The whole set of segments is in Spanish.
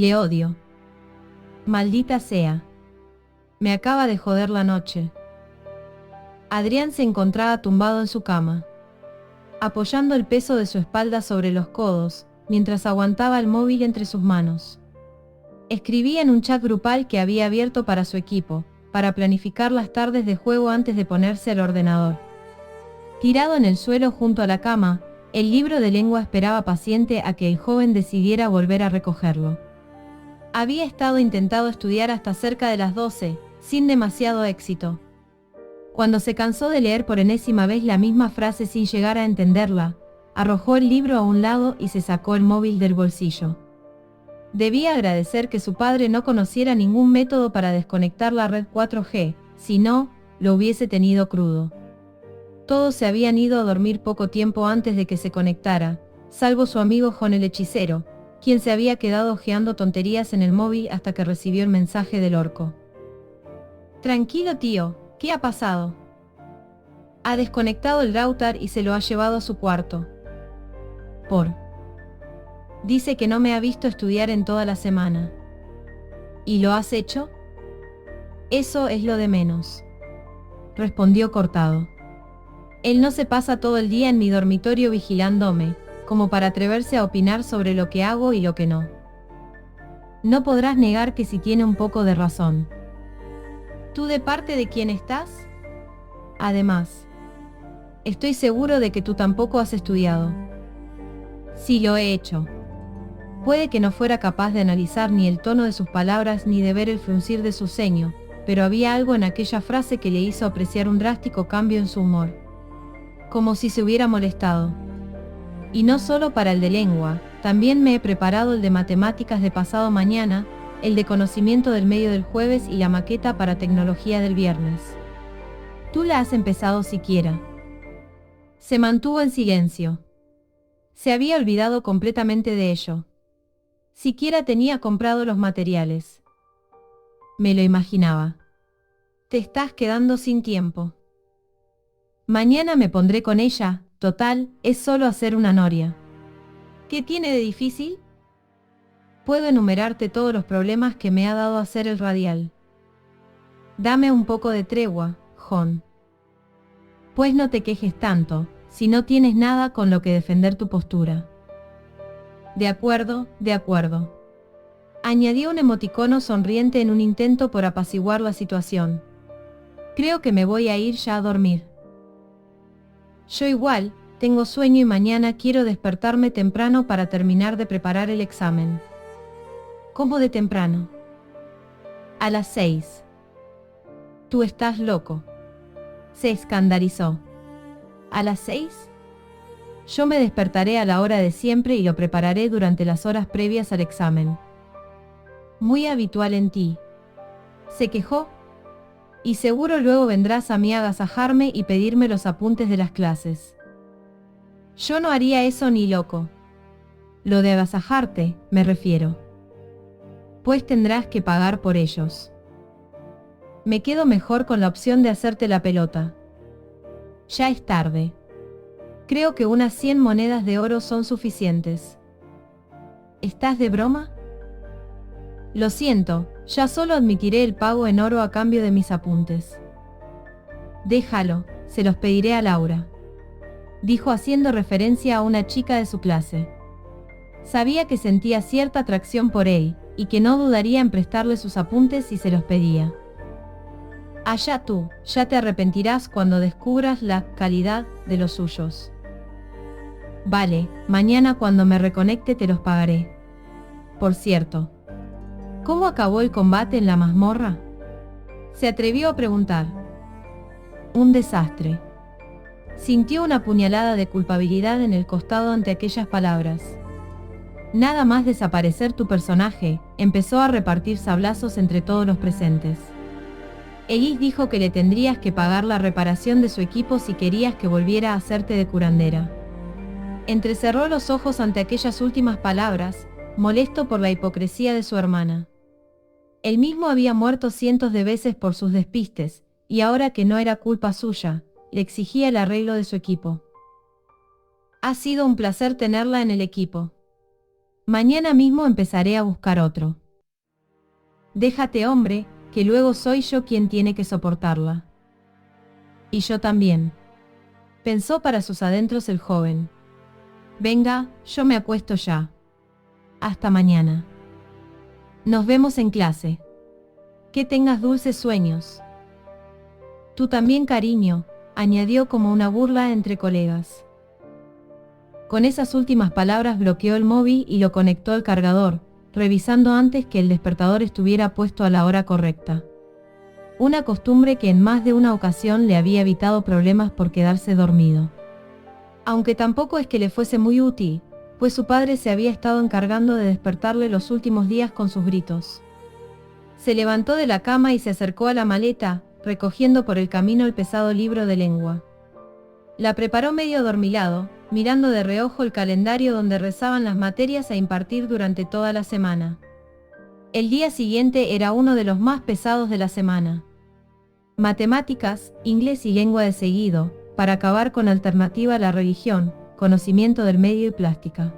Le odio. Maldita sea. Me acaba de joder la noche. Adrián se encontraba tumbado en su cama, apoyando el peso de su espalda sobre los codos, mientras aguantaba el móvil entre sus manos. Escribía en un chat grupal que había abierto para su equipo, para planificar las tardes de juego antes de ponerse al ordenador. Tirado en el suelo junto a la cama, el libro de lengua esperaba paciente a que el joven decidiera volver a recogerlo. Había intentado estudiar hasta cerca de las 12, sin demasiado éxito. Cuando se cansó de leer por enésima vez la misma frase sin llegar a entenderla, arrojó el libro a un lado y se sacó el móvil del bolsillo. Debía agradecer que su padre no conociera ningún método para desconectar la red 4G, si no, lo hubiese tenido crudo. Todos se habían ido a dormir poco tiempo antes de que se conectara, salvo su amigo Jon el hechicero, quien se había quedado hojeando tonterías en el móvil hasta que recibió el mensaje del orco. Tranquilo tío, ¿qué ha pasado? Ha desconectado el router y se lo ha llevado a su cuarto. Dice que no me ha visto estudiar en toda la semana. ¿Y lo has hecho? Eso es lo de menos. Respondió cortado. Él no se pasa todo el día en mi dormitorio vigilándome, como para atreverse a opinar sobre lo que hago y lo que no. No podrás negar que sí tiene un poco de razón. ¿Tú de parte de quién estás? Además, estoy seguro de que tú tampoco has estudiado. Sí lo he hecho. Puede que no fuera capaz de analizar ni el tono de sus palabras ni de ver el fruncir de su ceño, pero había algo en aquella frase que le hizo apreciar un drástico cambio en su humor. Como si se hubiera molestado. Y no solo para el de lengua, también me he preparado el de matemáticas de pasado mañana, el de conocimiento del medio del jueves y la maqueta para tecnología del viernes. ¿Tú la has empezado siquiera? Se mantuvo en silencio. Se había olvidado completamente de ello. Siquiera tenía comprado los materiales. Me lo imaginaba. Te estás quedando sin tiempo. Mañana me pondré con ella, total, es solo hacer una noria. ¿Qué tiene de difícil? Puedo enumerarte todos los problemas que me ha dado hacer el radial. Dame un poco de tregua, Jon. Pues no te quejes tanto, si no tienes nada con lo que defender tu postura. De acuerdo, añadió un emoticono sonriente en un intento por apaciguar la situación. Creo que me voy a ir ya a dormir. Yo igual, tengo sueño y mañana quiero despertarme temprano para terminar de preparar el examen. ¿Cómo de temprano? A las 6. Tú estás loco. Se escandalizó. ¿A las 6? Yo me despertaré a la hora de siempre y lo prepararé durante las horas previas al examen. Muy habitual en ti. Se quejó. Y seguro luego vendrás a mí a agasajarme y pedirme los apuntes de las clases. Yo no haría eso ni loco. Lo de agasajarte, me refiero. Pues tendrás que pagar por ellos. Me quedo mejor con la opción de hacerte la pelota. Ya es tarde. Creo que unas 100 monedas de oro son suficientes. ¿Estás de broma? Lo siento, ya solo admitiré el pago en oro a cambio de mis apuntes. Déjalo, se los pediré a Laura. Dijo haciendo referencia a una chica de su clase. Sabía que sentía cierta atracción por él, y que no dudaría en prestarle sus apuntes si se los pedía. Allá tú, ya te arrepentirás cuando descubras la calidad de los suyos. Vale, mañana cuando me reconecte te los pagaré. Por cierto, ¿cómo acabó el combate en la mazmorra? Se atrevió a preguntar. Un desastre. Sintió una puñalada de culpabilidad en el costado ante aquellas palabras. Nada más desaparecer tu personaje, empezó a repartir sablazos entre todos los presentes. Ellis dijo que le tendrías que pagar la reparación de su equipo si querías que volviera a hacerte de curandera. Entrecerró los ojos ante aquellas últimas palabras, molesto por la hipocresía de su hermana. Él mismo había muerto cientos de veces por sus despistes, y ahora que no era culpa suya, le exigía el arreglo de su equipo. Ha sido un placer tenerla en el equipo. Mañana mismo empezaré a buscar otro. Déjate, hombre, que luego soy yo quien tiene que soportarla. Y yo también. Pensó para sus adentros el joven. Venga, yo me acuesto ya. Hasta mañana. Nos vemos en clase. Que tengas dulces sueños. Tú también, cariño, añadió como una burla entre colegas. Con esas últimas palabras bloqueó el móvil y lo conectó al cargador, revisando antes que el despertador estuviera puesto a la hora correcta. Una costumbre que en más de una ocasión le había evitado problemas por quedarse dormido. Aunque tampoco es que le fuese muy útil, pues su padre se había estado encargando de despertarle los últimos días con sus gritos. Se levantó de la cama y se acercó a la maleta, recogiendo por el camino el pesado libro de lengua. La preparó medio adormilado, mirando de reojo el calendario donde rezaban las materias a impartir durante toda la semana. El día siguiente era uno de los más pesados de la semana. Matemáticas, inglés y lengua de seguido, para acabar con alternativa a la religión, conocimiento del medio y plástica.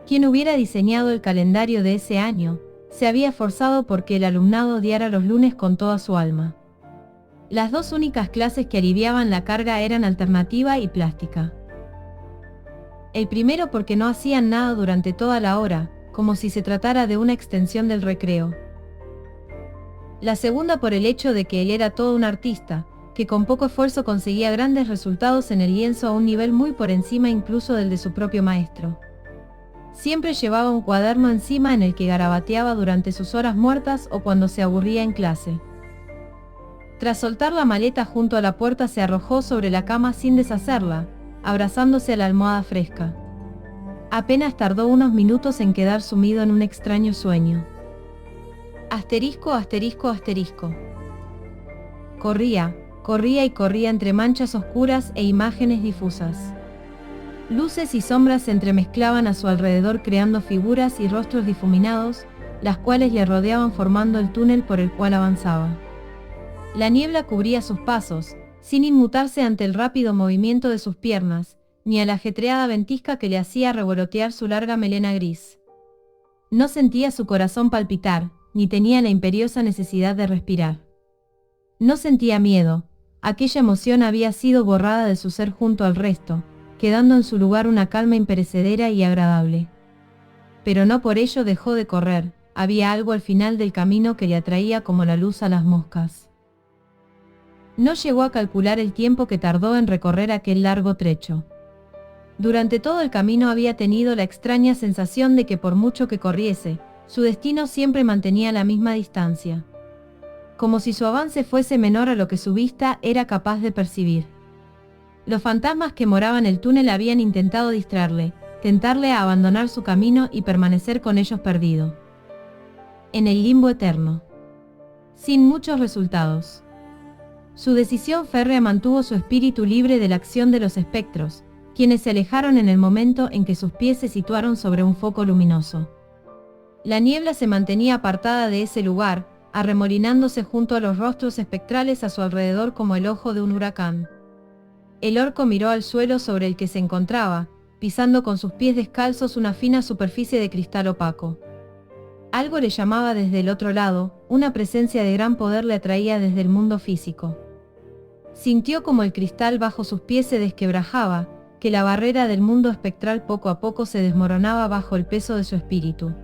Quien hubiera diseñado el calendario de ese año, se había esforzado porque el alumnado odiara los lunes con toda su alma. Las dos únicas clases que aliviaban la carga eran alternativa y plástica. El primero porque no hacían nada durante toda la hora, como si se tratara de una extensión del recreo. La segunda por el hecho de que él era todo un artista, que con poco esfuerzo conseguía grandes resultados en el lienzo a un nivel muy por encima incluso del de su propio maestro. Siempre llevaba un cuaderno encima en el que garabateaba durante sus horas muertas o cuando se aburría en clase. Tras soltar la maleta junto a la puerta se arrojó sobre la cama sin deshacerla, abrazándose a la almohada fresca. Apenas tardó unos minutos en quedar sumido en un extraño sueño. Asterisco, asterisco, asterisco. Corría y corría entre manchas oscuras e imágenes difusas. Luces y sombras se entremezclaban a su alrededor creando figuras y rostros difuminados, las cuales le rodeaban formando el túnel por el cual avanzaba. La niebla cubría sus pasos, sin inmutarse ante el rápido movimiento de sus piernas, ni a la ajetreada ventisca que le hacía revolotear su larga melena gris. No sentía su corazón palpitar, ni tenía la imperiosa necesidad de respirar. No sentía miedo, aquella emoción había sido borrada de su ser junto al resto, quedando en su lugar una calma imperecedera y agradable. Pero no por ello dejó de correr, había algo al final del camino que le atraía como la luz a las moscas. No llegó a calcular el tiempo que tardó en recorrer aquel largo trecho. Durante todo el camino había tenido la extraña sensación de que por mucho que corriese, su destino siempre mantenía la misma distancia. Como si su avance fuese menor a lo que su vista era capaz de percibir. Los fantasmas que moraban en el túnel habían intentado distraerle, tentarle a abandonar su camino y permanecer con ellos perdido. En el limbo eterno. Sin muchos resultados. Su decisión férrea mantuvo su espíritu libre de la acción de los espectros, quienes se alejaron en el momento en que sus pies se situaron sobre un foco luminoso. La niebla se mantenía apartada de ese lugar, arremolinándose junto a los rostros espectrales a su alrededor como el ojo de un huracán. El orco miró al suelo sobre el que se encontraba, pisando con sus pies descalzos una fina superficie de cristal opaco. Algo le llamaba desde el otro lado, una presencia de gran poder le atraía desde el mundo físico. Sintió como el cristal bajo sus pies se desquebrajaba, que la barrera del mundo espectral poco a poco se desmoronaba bajo el peso de su espíritu.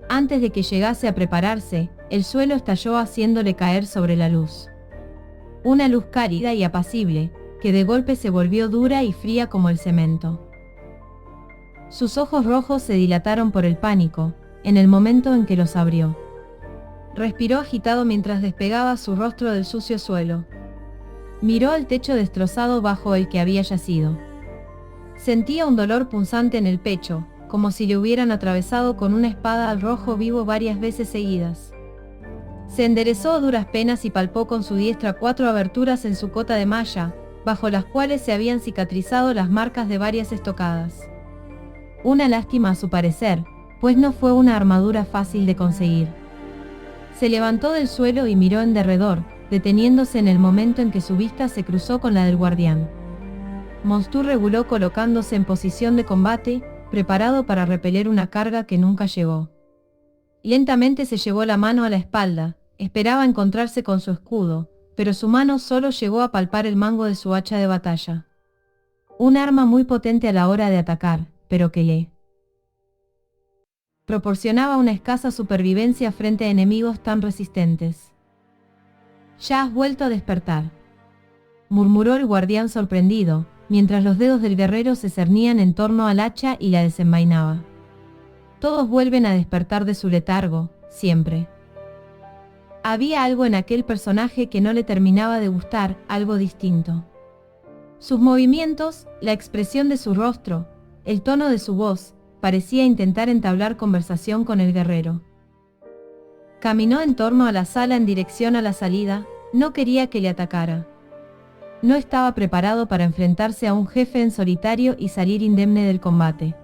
Antes de que llegase a prepararse, el suelo estalló haciéndole caer sobre la luz. Una luz cálida y apacible, que de golpe se volvió dura y fría como el cemento. Sus ojos rojos se dilataron por el pánico, en el momento en que los abrió. Respiró agitado mientras despegaba su rostro del sucio suelo. Miró al techo destrozado bajo el que había yacido. Sentía un dolor punzante en el pecho, como si le hubieran atravesado con una espada al rojo vivo varias veces seguidas. Se enderezó a duras penas y palpó con su diestra 4 aberturas en su cota de malla, bajo las cuales se habían cicatrizado las marcas de varias estocadas. Una lástima a su parecer, pues no fue una armadura fácil de conseguir. Se levantó del suelo y miró en derredor, deteniéndose en el momento en que su vista se cruzó con la del guardián. Monstur reguló colocándose en posición de combate, preparado para repeler una carga que nunca llegó. Lentamente se llevó la mano a la espalda, esperaba encontrarse con su escudo, pero su mano solo llegó a palpar el mango de su hacha de batalla. Un arma muy potente a la hora de atacar, pero que le proporcionaba una escasa supervivencia frente a enemigos tan resistentes. «Ya has vuelto a despertar», murmuró el guardián sorprendido, mientras los dedos del guerrero se cernían en torno al hacha y la desenvainaba. Todos vuelven a despertar de su letargo, siempre. Había algo en aquel personaje que no le terminaba de gustar, algo distinto. Sus movimientos, la expresión de su rostro, el tono de su voz, parecía intentar entablar conversación con el guerrero. Caminó en torno a la sala en dirección a la salida, no quería que le atacara. No estaba preparado para enfrentarse a un jefe en solitario y salir indemne del combate.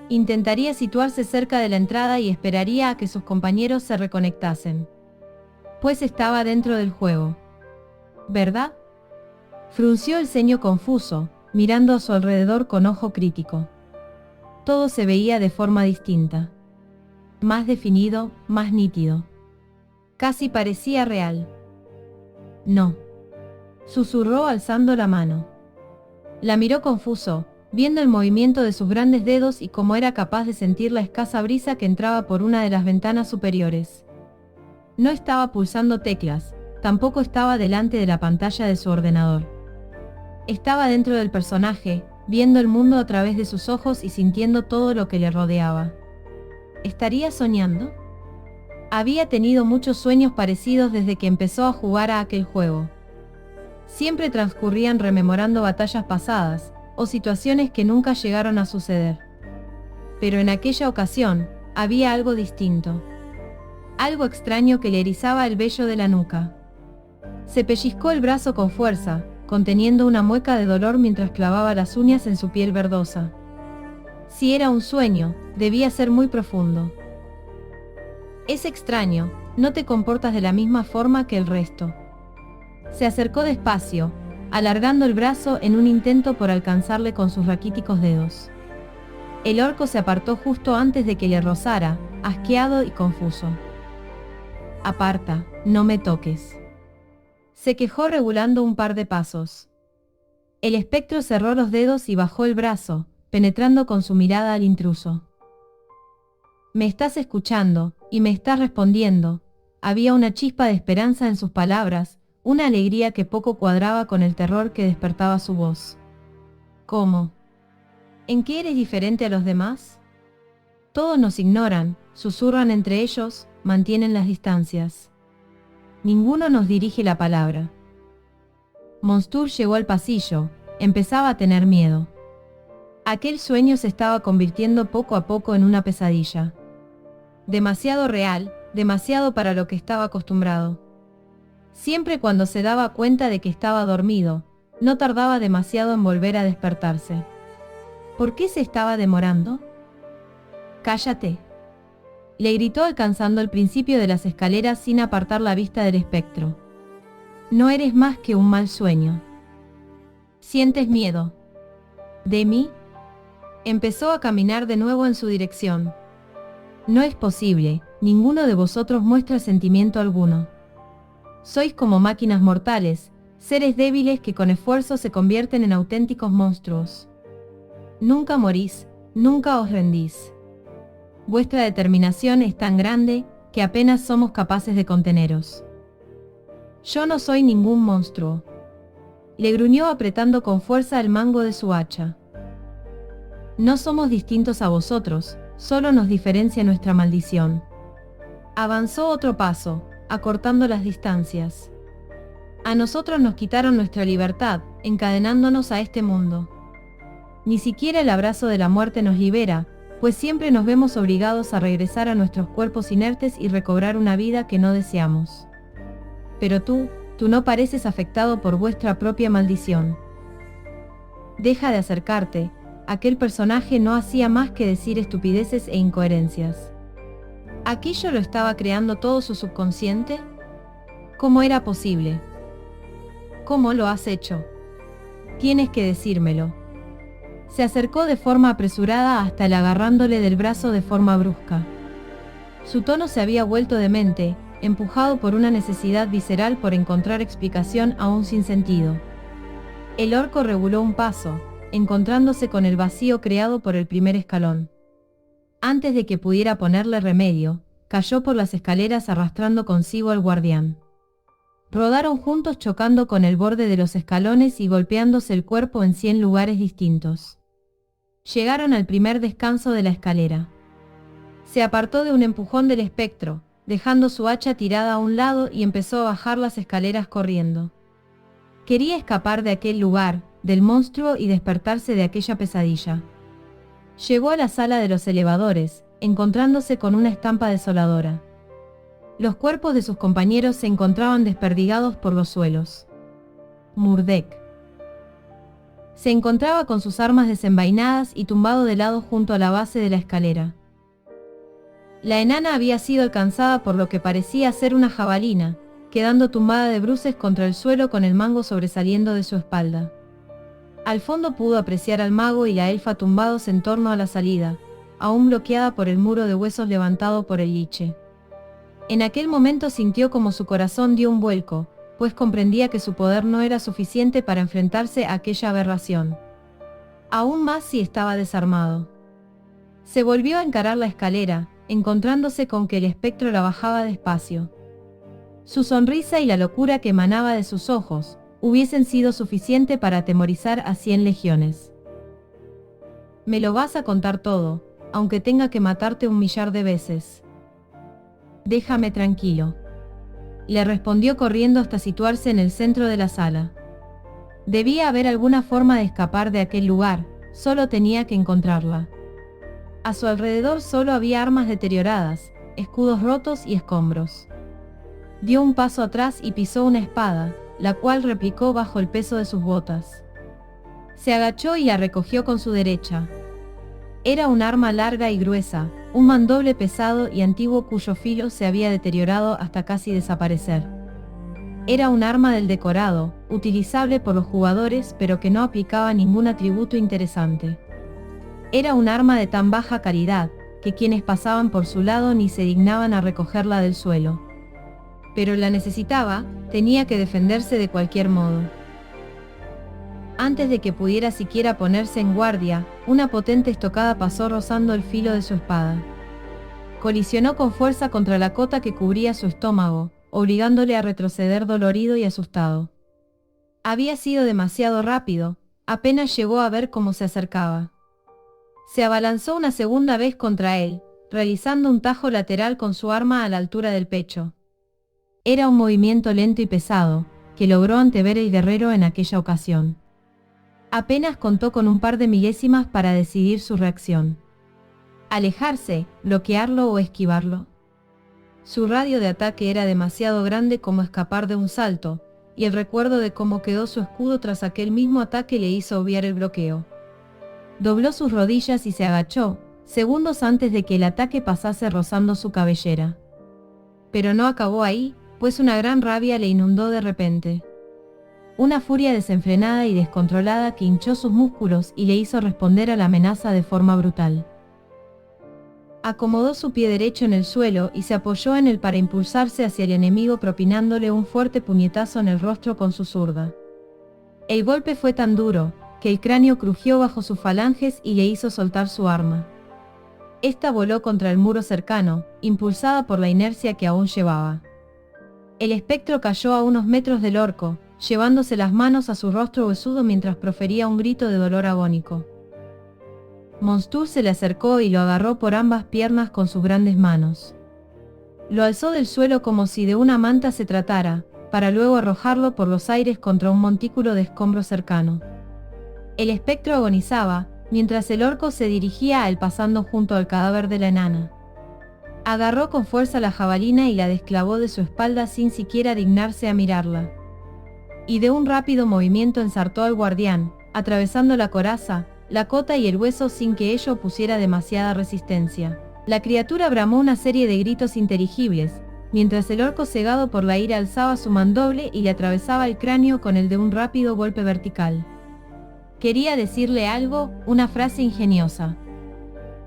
Intentaría situarse cerca de la entrada y esperaría a que sus compañeros se reconectasen. Pues estaba dentro del juego. ¿Verdad? Frunció el ceño confuso, mirando a su alrededor con ojo crítico. Todo se veía de forma distinta. Más definido, más nítido. Casi parecía real. No. Susurró alzando la mano. La miró confuso, viendo el movimiento de sus grandes dedos y cómo era capaz de sentir la escasa brisa que entraba por una de las ventanas superiores. No estaba pulsando teclas, tampoco estaba delante de la pantalla de su ordenador. Estaba dentro del personaje, viendo el mundo a través de sus ojos y sintiendo todo lo que le rodeaba. ¿Estaría soñando? Había tenido muchos sueños parecidos desde que empezó a jugar a aquel juego. Siempre transcurrían rememorando batallas pasadas, o situaciones que nunca llegaron a suceder. Pero en aquella ocasión, había algo distinto. Algo extraño que le erizaba el vello de la nuca. Se pellizcó el brazo con fuerza, conteniendo una mueca de dolor mientras clavaba las uñas en su piel verdosa. Si era un sueño, debía ser muy profundo. Es extraño, no te comportas de la misma forma que el resto. Se acercó despacio, alargando el brazo en un intento por alcanzarle con sus raquíticos dedos. El orco se apartó justo antes de que le rozara, asqueado y confuso. «Aparta, no me toques», se quejó regulando un par de pasos. El espectro cerró los dedos y bajó el brazo, penetrando con su mirada al intruso. «Me estás escuchando, y me estás respondiendo». Había una chispa de esperanza en sus palabras, una alegría que poco cuadraba con el terror que despertaba su voz. «¿Cómo? ¿En qué eres diferente a los demás?» «Todos nos ignoran», susurran entre ellos, mantienen las distancias. Ninguno nos dirige la palabra. Monstur llegó al pasillo, empezaba a tener miedo. Aquel sueño se estaba convirtiendo poco a poco en una pesadilla. Demasiado real, demasiado para lo que estaba acostumbrado. Siempre cuando se daba cuenta de que estaba dormido, no tardaba demasiado en volver a despertarse. ¿Por qué se estaba demorando? «Cállate», le gritó alcanzando el principio de las escaleras sin apartar la vista del espectro. «No eres más que un mal sueño. ¿Sientes miedo? ¿De mí?» Empezó a caminar de nuevo en su dirección. «No es posible, ninguno de vosotros muestra sentimiento alguno. Sois como máquinas mortales, seres débiles que con esfuerzo se convierten en auténticos monstruos. Nunca morís, nunca os rendís. Vuestra determinación es tan grande, que apenas somos capaces de conteneros. Yo no soy ningún monstruo», le gruñó apretando con fuerza el mango de su hacha. «No somos distintos a vosotros, solo nos diferencia nuestra maldición». Avanzó otro paso, acortando las distancias. «A nosotros nos quitaron nuestra libertad, encadenándonos a este mundo. Ni siquiera el abrazo de la muerte nos libera, pues siempre nos vemos obligados a regresar a nuestros cuerpos inertes y recobrar una vida que no deseamos. Pero tú no pareces afectado por vuestra propia maldición. Deja de acercarte». Aquel personaje no hacía más que decir estupideces e incoherencias. ¿Aquello lo estaba creando todo su subconsciente? ¿Cómo era posible? «¿Cómo lo has hecho? Tienes que decírmelo». Se acercó de forma apresurada hasta él, agarrándole del brazo de forma brusca. Su tono se había vuelto demente, empujado por una necesidad visceral por encontrar explicación a un sinsentido. El orco reguló un paso, encontrándose con el vacío creado por el primer escalón. Antes de que pudiera ponerle remedio, cayó por las escaleras arrastrando consigo al guardián. Rodaron juntos, chocando con el borde de los escalones y golpeándose el cuerpo en 100 lugares distintos. Llegaron al primer descanso de la escalera. Se apartó de un empujón del espectro, dejando su hacha tirada a un lado, y empezó a bajar las escaleras corriendo. Quería escapar de aquel lugar, del monstruo, y despertarse de aquella pesadilla. Llegó a la sala de los elevadores, encontrándose con una estampa desoladora. Los cuerpos de sus compañeros se encontraban desperdigados por los suelos. Murdek se encontraba con sus armas desenvainadas y tumbado de lado junto a la base de la escalera. La enana había sido alcanzada por lo que parecía ser una jabalina, quedando tumbada de bruces contra el suelo con el mango sobresaliendo de su espalda. Al fondo pudo apreciar al mago y la elfa tumbados en torno a la salida, aún bloqueada por el muro de huesos levantado por el liche. En aquel momento sintió como su corazón dio un vuelco, pues comprendía que su poder no era suficiente para enfrentarse a aquella aberración. Aún más si estaba desarmado. Se volvió a encarar la escalera, encontrándose con que el espectro la bajaba despacio. Su sonrisa y la locura que emanaba de sus ojos hubiesen sido suficiente para atemorizar a 100 legiones. «Me lo vas a contar todo, aunque tenga que matarte 1.000.000 de veces. Déjame tranquilo», le respondió corriendo hasta situarse en el centro de la sala. Debía haber alguna forma de escapar de aquel lugar, solo tenía que encontrarla. A su alrededor solo había armas deterioradas, escudos rotos y escombros. Dio un paso atrás y pisó una espada, la cual replicó bajo el peso de sus botas. Se agachó y la recogió con su derecha. Era un arma larga y gruesa, un mandoble pesado y antiguo cuyo filo se había deteriorado hasta casi desaparecer. Era un arma del decorado, utilizable por los jugadores pero que no aplicaba ningún atributo interesante. Era un arma de tan baja calidad, que quienes pasaban por su lado ni se dignaban a recogerla del suelo. Pero la necesitaba, tenía que defenderse de cualquier modo. Antes de que pudiera siquiera ponerse en guardia, una potente estocada pasó rozando el filo de su espada. Colisionó con fuerza contra la cota que cubría su estómago, obligándole a retroceder dolorido y asustado. Había sido demasiado rápido, apenas llegó a ver cómo se acercaba. Se abalanzó una segunda vez contra él, realizando un tajo lateral con su arma a la altura del pecho. Era un movimiento lento y pesado, que logró antever el guerrero en aquella ocasión. Apenas contó con un par de milésimas para decidir su reacción. Alejarse, bloquearlo o esquivarlo. Su radio de ataque era demasiado grande como escapar de un salto, y el recuerdo de cómo quedó su escudo tras aquel mismo ataque le hizo obviar el bloqueo. Dobló sus rodillas y se agachó, segundos antes de que el ataque pasase rozando su cabellera. Pero no acabó ahí, pues una gran rabia le inundó de repente. Una furia desenfrenada y descontrolada que hinchó sus músculos y le hizo responder a la amenaza de forma brutal. Acomodó su pie derecho en el suelo y se apoyó en él para impulsarse hacia el enemigo, propinándole un fuerte puñetazo en el rostro con su zurda. El golpe fue tan duro, que el cráneo crujió bajo sus falanges y le hizo soltar su arma. Esta voló contra el muro cercano, impulsada por la inercia que aún llevaba. El espectro cayó a unos metros del orco, llevándose las manos a su rostro huesudo mientras profería un grito de dolor agónico. Monstur se le acercó y lo agarró por ambas piernas con sus grandes manos. Lo alzó del suelo como si de una manta se tratara, para luego arrojarlo por los aires contra un montículo de escombros cercano. El espectro agonizaba, mientras el orco se dirigía a él pasando junto al cadáver de la enana. Agarró con fuerza la jabalina y la desclavó de su espalda sin siquiera dignarse a mirarla. Y de un rápido movimiento ensartó al guardián, atravesando la coraza, la cota y el hueso sin que ello opusiera demasiada resistencia. La criatura bramó una serie de gritos inteligibles, mientras el orco cegado por la ira alzaba su mandoble y le atravesaba el cráneo con el de un rápido golpe vertical. Quería decirle algo, una frase ingeniosa.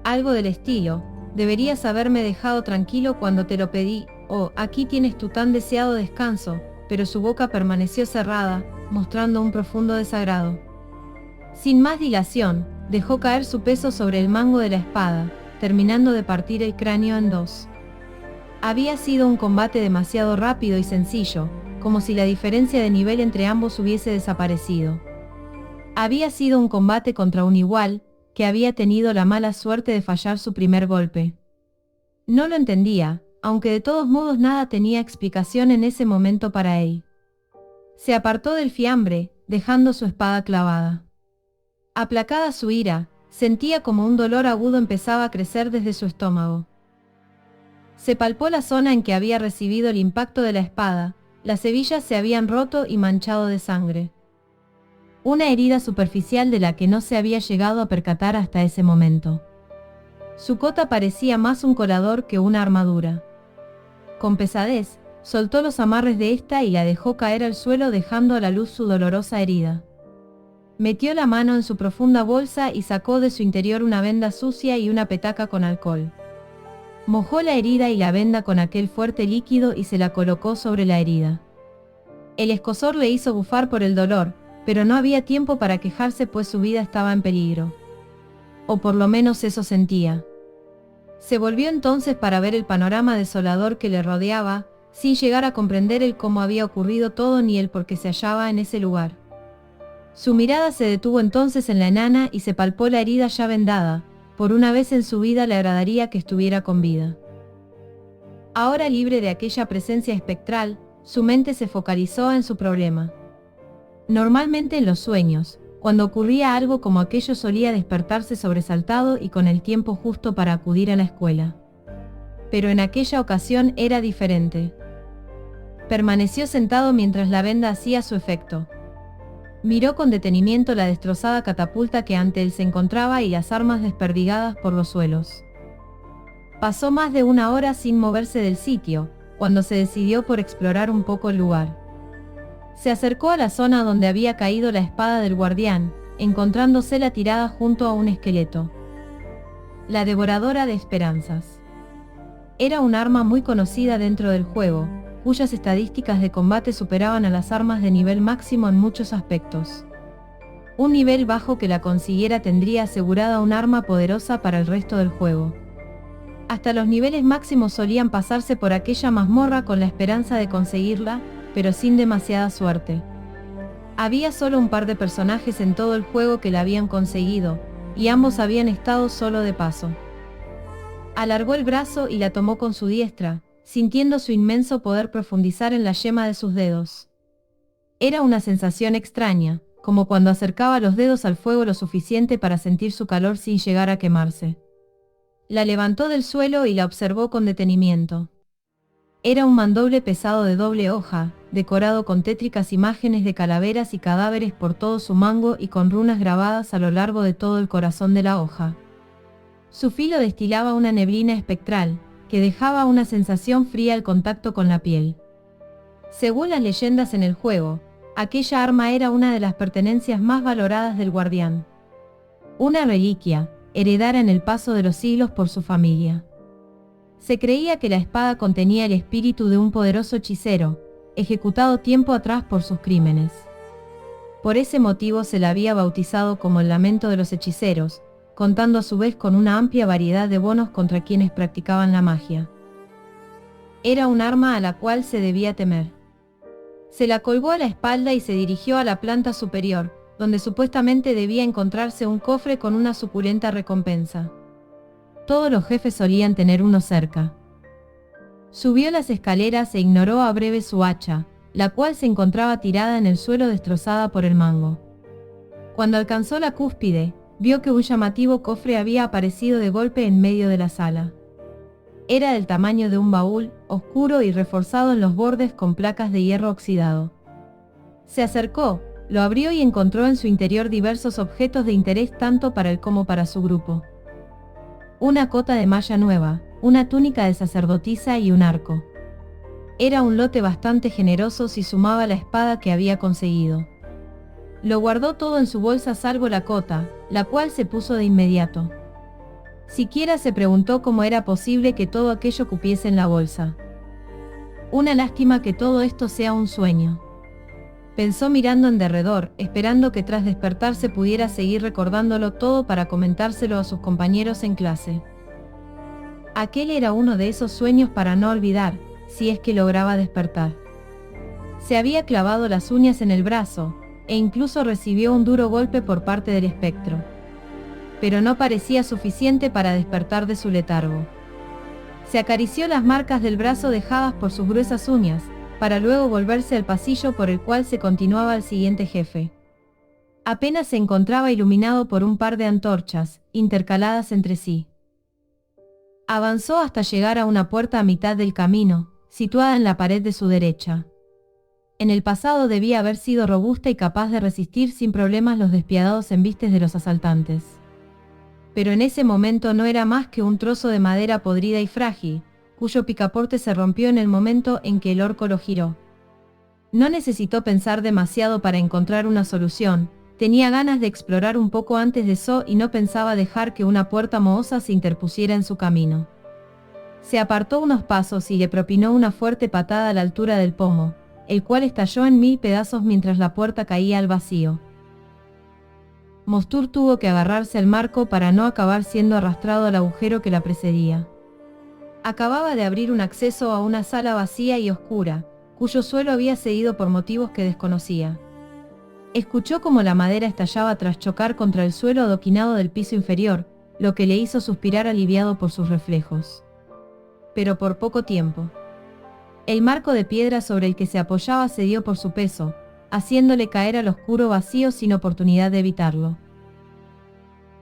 Algo del estilo: deberías haberme dejado tranquilo cuando te lo pedí, o aquí tienes tu tan deseado descanso, pero su boca permaneció cerrada, mostrando un profundo desagrado. Sin más dilación, dejó caer su peso sobre el mango de la espada, terminando de partir el cráneo en dos. Había sido un combate demasiado rápido y sencillo, como si la diferencia de nivel entre ambos hubiese desaparecido. Había sido un combate contra un igual, que había tenido la mala suerte de fallar su primer golpe. No lo entendía, aunque de todos modos nada tenía explicación en ese momento para él. Se apartó del fiambre, dejando su espada clavada. Aplacada su ira, sentía como un dolor agudo empezaba a crecer desde su estómago. Se palpó la zona en que había recibido el impacto de la espada, las hebillas se habían roto y manchado de sangre. Una herida superficial de la que no se había llegado a percatar hasta ese momento. Su cota parecía más un colador que una armadura. Con pesadez, soltó los amarres de esta y la dejó caer al suelo dejando a la luz su dolorosa herida. Metió la mano en su profunda bolsa y sacó de su interior una venda sucia y una petaca con alcohol. Mojó la herida y la venda con aquel fuerte líquido y se la colocó sobre la herida. El escozor le hizo bufar por el dolor, pero no había tiempo para quejarse pues su vida estaba en peligro. O por lo menos eso sentía. Se volvió entonces para ver el panorama desolador que le rodeaba, sin llegar a comprender el cómo había ocurrido todo ni el por qué se hallaba en ese lugar. Su mirada se detuvo entonces en la enana y se palpó la herida ya vendada. Por una vez en su vida le agradaría que estuviera con vida. Ahora libre de aquella presencia espectral, su mente se focalizó en su problema. Normalmente en los sueños, cuando ocurría algo como aquello solía despertarse sobresaltado y con el tiempo justo para acudir a la escuela. Pero en aquella ocasión era diferente. Permaneció sentado mientras la venda hacía su efecto. Miró con detenimiento la destrozada catapulta que ante él se encontraba y las armas desperdigadas por los suelos. Pasó más de una hora sin moverse del sitio, cuando se decidió por explorar un poco el lugar. Se acercó a la zona donde había caído la espada del guardián, encontrándosela tirada junto a un esqueleto. La devoradora de esperanzas. Era un arma muy conocida dentro del juego, cuyas estadísticas de combate superaban a las armas de nivel máximo en muchos aspectos. Un nivel bajo que la consiguiera tendría asegurada un arma poderosa para el resto del juego. Hasta los niveles máximos solían pasarse por aquella mazmorra con la esperanza de conseguirla, pero sin demasiada suerte. Había solo un par de personajes en todo el juego que la habían conseguido, y ambos habían estado solo de paso. Alargó el brazo y la tomó con su diestra, sintiendo su inmenso poder profundizar en la yema de sus dedos. Era una sensación extraña, como cuando acercaba los dedos al fuego lo suficiente para sentir su calor sin llegar a quemarse. La levantó del suelo y la observó con detenimiento. Era un mandoble pesado de doble hoja, decorado con tétricas imágenes de calaveras y cadáveres por todo su mango y con runas grabadas a lo largo de todo el corazón de la hoja. Su filo destilaba una neblina espectral, que dejaba una sensación fría al contacto con la piel. Según las leyendas en el juego, aquella arma era una de las pertenencias más valoradas del guardián. Una reliquia, heredada en el paso de los siglos por su familia. Se creía que la espada contenía el espíritu de un poderoso hechicero, ejecutado tiempo atrás por sus crímenes. Por ese motivo se la había bautizado como el lamento de los hechiceros, contando a su vez con una amplia variedad de bonos contra quienes practicaban la magia. Era un arma a la cual se debía temer. Se la colgó a la espalda y se dirigió a la planta superior, donde supuestamente debía encontrarse un cofre con una suculenta recompensa. Todos los jefes solían tener uno cerca. Subió las escaleras e ignoró a breve su hacha, la cual se encontraba tirada en el suelo destrozada por el mango. Cuando alcanzó la cúspide, vio que un llamativo cofre había aparecido de golpe en medio de la sala. Era del tamaño de un baúl, oscuro y reforzado en los bordes con placas de hierro oxidado. Se acercó, lo abrió y encontró en su interior diversos objetos de interés tanto para él como para su grupo. Una cota de malla nueva, una túnica de sacerdotisa y un arco. Era un lote bastante generoso si sumaba la espada que había conseguido. Lo guardó todo en su bolsa salvo la cota, la cual se puso de inmediato. Siquiera se preguntó cómo era posible que todo aquello cupiese en la bolsa. Una lástima que todo esto sea un sueño. Pensó mirando en derredor, esperando que tras despertarse pudiera seguir recordándolo todo para comentárselo a sus compañeros en clase. Aquel era uno de esos sueños para no olvidar, si es que lograba despertar. Se había clavado las uñas en el brazo, e incluso recibió un duro golpe por parte del espectro. Pero no parecía suficiente para despertar de su letargo. Se acarició las marcas del brazo dejadas por sus gruesas uñas, para luego volverse al pasillo por el cual se continuaba al siguiente jefe. Apenas se encontraba iluminado por un par de antorchas, intercaladas entre sí. Avanzó hasta llegar a una puerta a mitad del camino, situada en la pared de su derecha. En el pasado debía haber sido robusta y capaz de resistir sin problemas los despiadados embistes de los asaltantes. Pero en ese momento no era más que un trozo de madera podrida y frágil, cuyo picaporte se rompió en el momento en que el orco lo giró. No necesitó pensar demasiado para encontrar una solución, tenía ganas de explorar un poco antes de eso y no pensaba dejar que una puerta mohosa se interpusiera en su camino. Se apartó unos pasos y le propinó una fuerte patada a la altura del pomo, el cual estalló en 1000 pedazos mientras la puerta caía al vacío. Mostur tuvo que agarrarse al marco para no acabar siendo arrastrado al agujero que la precedía. Acababa de abrir un acceso a una sala vacía y oscura, cuyo suelo había cedido por motivos que desconocía. Escuchó cómo la madera estallaba tras chocar contra el suelo adoquinado del piso inferior, lo que le hizo suspirar aliviado por sus reflejos. Pero por poco tiempo. El marco de piedra sobre el que se apoyaba cedió por su peso, haciéndole caer al oscuro vacío sin oportunidad de evitarlo.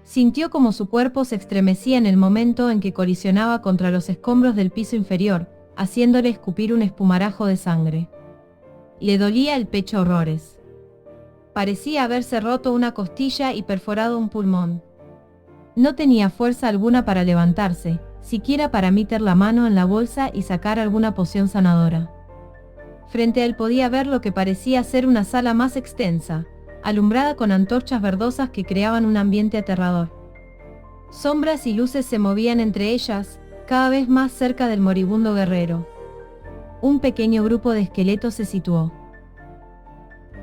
Sintió como su cuerpo se estremecía en el momento en que colisionaba contra los escombros del piso inferior, haciéndole escupir un espumarajo de sangre. Le dolía el pecho horrores. Parecía haberse roto una costilla y perforado un pulmón. No tenía fuerza alguna para levantarse, siquiera para meter la mano en la bolsa y sacar alguna poción sanadora. Frente a él podía ver lo que parecía ser una sala más extensa, alumbrada con antorchas verdosas que creaban un ambiente aterrador. Sombras y luces se movían entre ellas, cada vez más cerca del moribundo guerrero. Un pequeño grupo de esqueletos se situó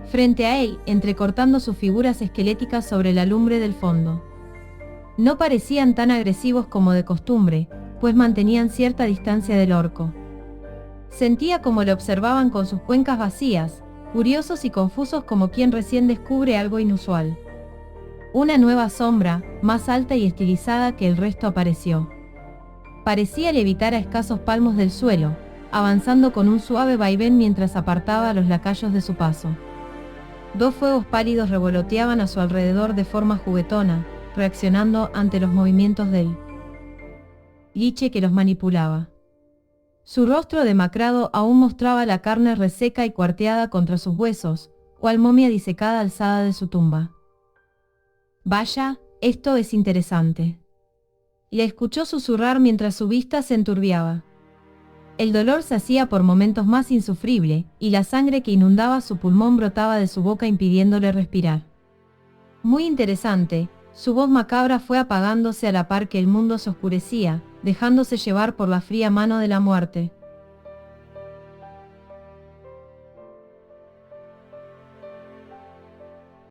frente a él, entrecortando sus figuras esqueléticas sobre la lumbre del fondo. No parecían tan agresivos como de costumbre, pues mantenían cierta distancia del orco. Sentía como le observaban con sus cuencas vacías, curiosos y confusos como quien recién descubre algo inusual. Una nueva sombra, más alta y estilizada que el resto apareció. Parecía levitar a escasos palmos del suelo, avanzando con un suave vaivén mientras apartaba a los lacayos de su paso. Dos fuegos pálidos revoloteaban a su alrededor de forma juguetona, reaccionando ante los movimientos del liche que los manipulaba. Su rostro demacrado aún mostraba la carne reseca y cuarteada contra sus huesos, cual momia disecada alzada de su tumba. Vaya, esto es interesante. Le escuchó susurrar mientras su vista se enturbiaba. El dolor se hacía por momentos más insufrible, y la sangre que inundaba su pulmón brotaba de su boca impidiéndole respirar. Muy interesante, su voz macabra fue apagándose a la par que el mundo se oscurecía, dejándose llevar por la fría mano de la muerte.